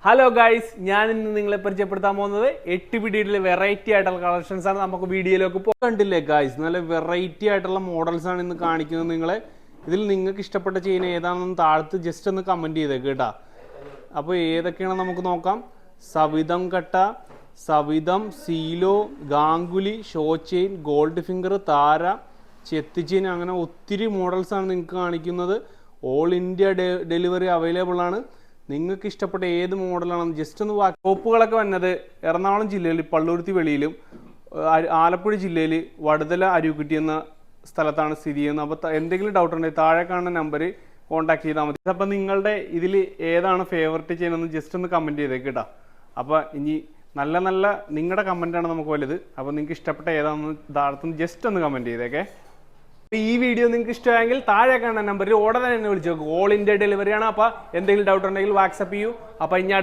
Hello guys, ഞാൻ ഇന്ന് നിങ്ങളെ പരിചയപ്പെടുത്താൻ പോകുന്നത് 8 പിടിയിലെ വെറൈറ്റി ആയിട്ടുള്ള കളക്ഷൻസ് ആണ്. നമുക്ക് വീഡിയോയിലേക്ക് കണ്ടില്ലേ ഗൈസ്, നല്ല വെറൈറ്റി ആയിട്ടുള്ള മോഡൽസ് ആണ് ഇന്ന് കാണിക്കുന്നത് നിങ്ങളെ. ഇതിൽ നിങ്ങൾക്ക് ഇഷ്ടപ്പെട്ട ചെയിൻ ഏതാണെന്ന് താഴത്ത് ജസ്റ്റ് ഒന്ന് കമൻറ്റ് ചെയ്തേക്ക് കേട്ടോ. അപ്പോൾ ഏതൊക്കെയാണെന്ന് നമുക്ക് നോക്കാം. സവിതം കട്ട, സവിതം, സീലോ, Ganguly, show chain, gold finger, താര, ചെത്തി ചെയിൻ, അങ്ങനെ ഒത്തിരി മോഡൽസ് ആണ് നിങ്ങൾക്ക് കാണിക്കുന്നത്. ഓൾ ഇന്ത്യ ഡെലിവറി അവൈലബിൾ ആണ്. നിങ്ങൾക്ക് ഇഷ്ടപ്പെട്ട ഏത് മോഡലാണെന്ന് ജസ്റ്റ് ഒന്ന് ഷോപ്പുകളൊക്കെ വന്നത് എറണാകുളം ജില്ലയിൽ പള്ളുരുത്തി വെളിയിലും ആലപ്പുഴ ജില്ലയിൽ വടുതല അരുക്കുറ്റി എന്ന സ്ഥലത്താണ് സ്ഥിതി ചെയ്യുന്നത്. അപ്പോൾ എന്തെങ്കിലും ഡൗട്ട് ഉണ്ടെങ്കിൽ താഴെ കാണുന്ന നമ്പർ കോൺടാക്ട് ചെയ്താൽ മതി. അപ്പോൾ നിങ്ങളുടെ ഇതിൽ ഏതാണ് ഫേവററ്റ് ചെയ്യുന്നതെന്ന് ജസ്റ്റ് ഒന്ന് കമൻറ്റ് ചെയ്തേക്ക് കേട്ടോ. അപ്പോൾ ഇനി നല്ല നല്ല നിങ്ങളുടെ കമൻറ്റാണ് നമുക്ക് വലുത്. അപ്പോൾ നിങ്ങൾക്ക് ഇഷ്ടപ്പെട്ട ഏതാണെന്ന് താഴത്തുനിന്ന് ജസ്റ്റ് ഒന്ന് കമൻറ്റ് ചെയ്തേക്കെ. ഈ വീഡിയോ നിങ്ങൾക്ക് ഇഷ്ടമായെങ്കിൽ താഴെ കാണുന്ന നമ്പറിൽ ഉടനെ തന്നെ വിളിച്ചു നോക്കും. ഓൾ ഇന്ത്യ ഡെലിവറി ആണ്. അപ്പോൾ എന്തെങ്കിലും ഡൗട്ട് ഉണ്ടെങ്കിൽ വാട്സപ്പ് ചെയ്യൂ. അപ്പോൾ ഇനി